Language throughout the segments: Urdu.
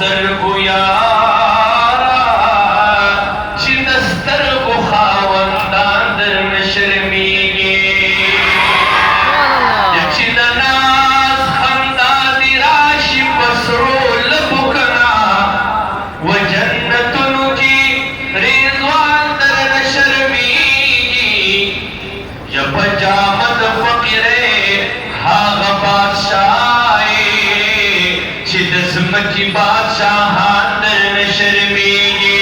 سترګو یارا چې د سترګو خاوندان درنه شرمېږي چې د ناز خندا دې راشي په سرو لبو کنا و جنتونو کې رضوان درنه شرمېږي یا په جامه د فقیرې هغه بادشاه چې د ځمکې بادشاهان درنه شرمېږي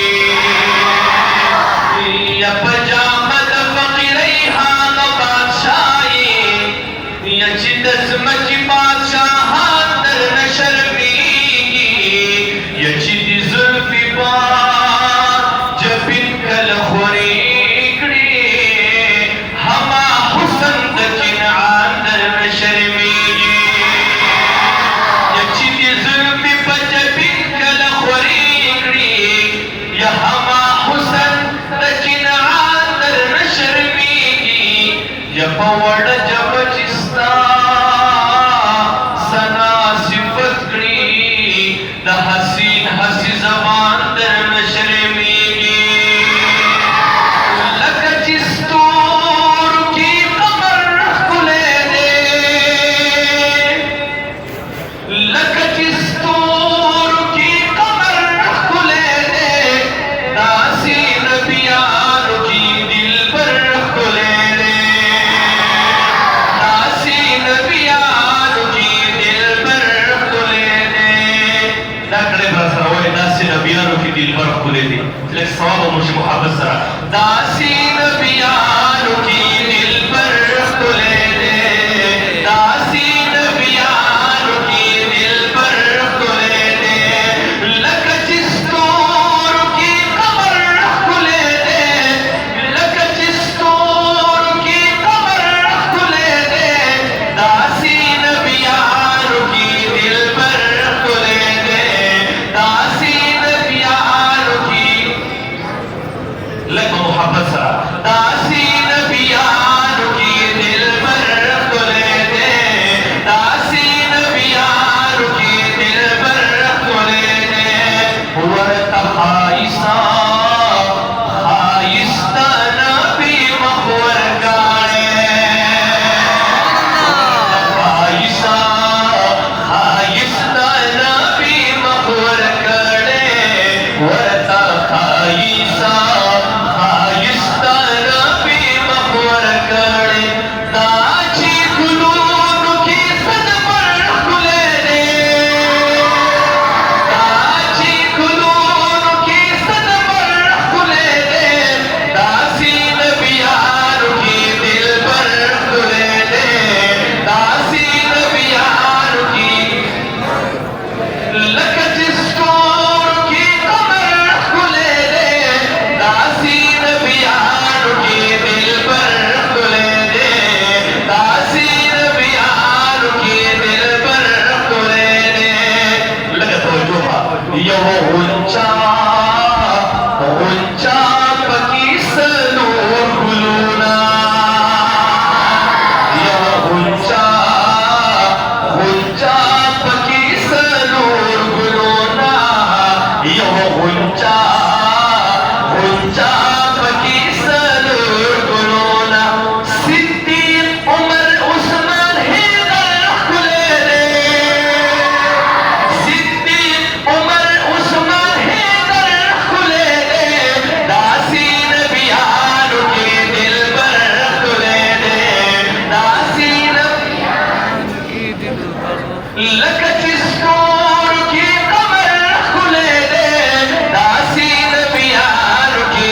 یا په جامه د فقیرۍ هغه بادشاه یا چې د ځمکې بادشاهان درنه شرمېږي یا چې د زلفې باد جبین کله خورې کړي هما حسن د کنعان درنه شرمېږي یا هما حسن د کنعان درنه شرمېږي یا په وړه ژبه چې ستا ثنا صفت کړي د حسین حسي زبان درنه شرمېږي لکه چې ستورو کې قمر ښکلی دی لکه چې ستورو کې قمر ښکلی دی داسې نبیانو کې دلبر ښکلی دی داسې نبیانو کې دلبر ښکلی دی دا کړی به راسره وایي داسې نبیانو کې دلبر ښکلی دی لږ ثواب مو شي محبت سره داسې نبیانو کې دلبر ښکلی دی داسې نبیانو کې دلبر ښکلی دی لکه چې ستورو کې قمر ښکلی دی لکه چې ستورو کې قمر ښکلی دی داسې نبیانو کې دلبر ښکلی دی داسې نبیانو کې لږ محبت سره داسې نبیانو کې دلبر ښکلی دی داسې نبیانو کې دلبر ښکلی دی ورته ښایسته ښایسته نبي مخ ورکړی ښایسته ښایسته نبي مخ ورکړی ورته ښایسته ښایسته نبي مخ ورکړی دا چې ګلونو کې صدبر ښکلی دی دا چې ګلونو کې صدبر ښکلی دی داسې نبیانو کې دلبر ښکلی دی داسې نبیانو کې لکه چې ستورو کې قمر ښکلی دی داسې نبیانو کې دلبر ښکلی دی داسې نبیانو کې دلبر ښکلی دی لکه توجه you Ghuncha Ghuncha پکې څلور ګلونه you Ghuncha Ghuncha پکې څلور ګلونه you Ghuncha Ghuncha پکې څلور ګلونه صدیق عمر عثمان حیدر ښکلی دی صدیق عمر عثمان حیدر ښکلی دی داسې نبیانو کې دلبر ښکلی دی داسې لکه چې ستورو کې قمر ښکلی دی داسې نبیانو کې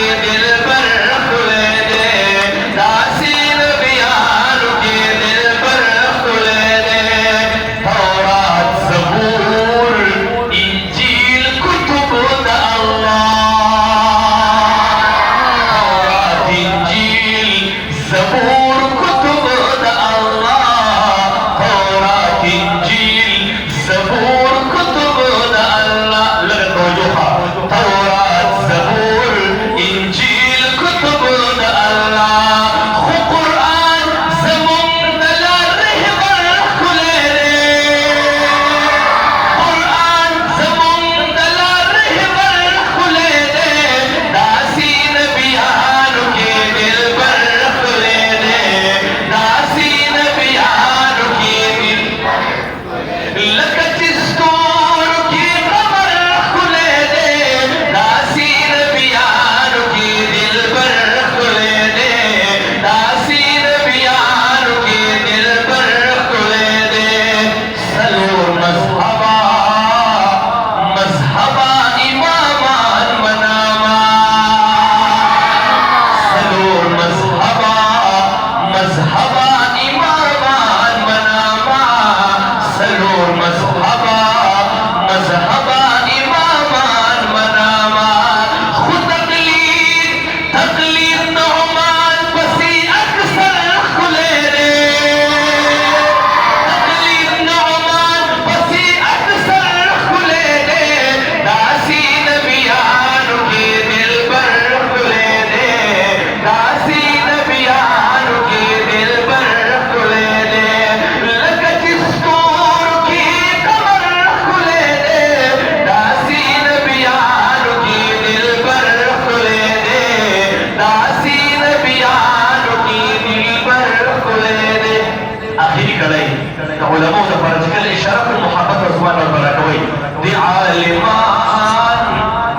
عالمان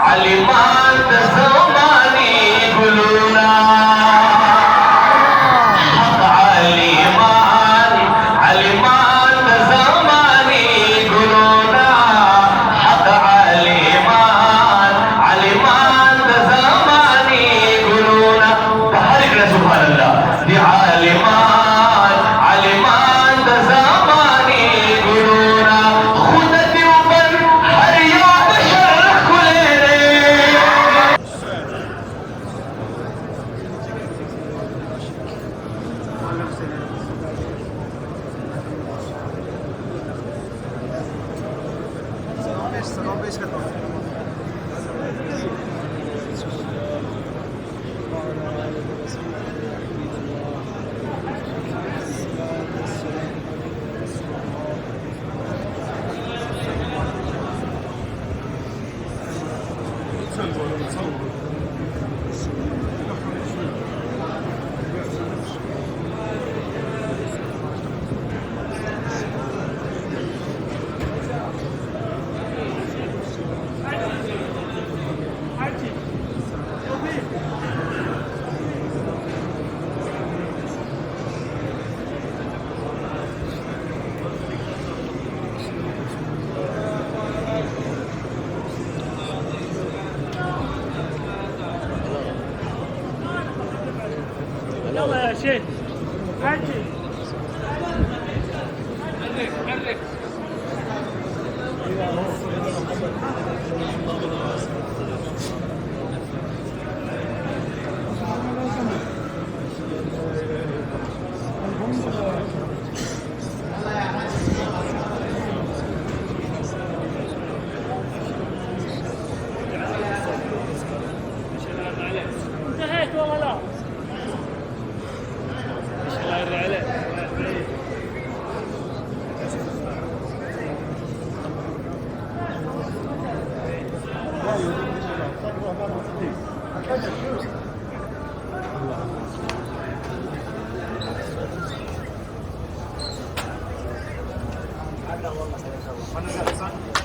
عالمان تسمعني قلونا حق عالمان عالمان تسمعني قلونا حق عالمان عالمان تسمعني قلونا بحرك سبحان الله دي عالمان عالمان تسمعني قلونا خدتي وبر هر يوم بشرح كلنا يلا يا شيخ حجي حرك انتهيت والله لا الله يرضى عليك هذا والله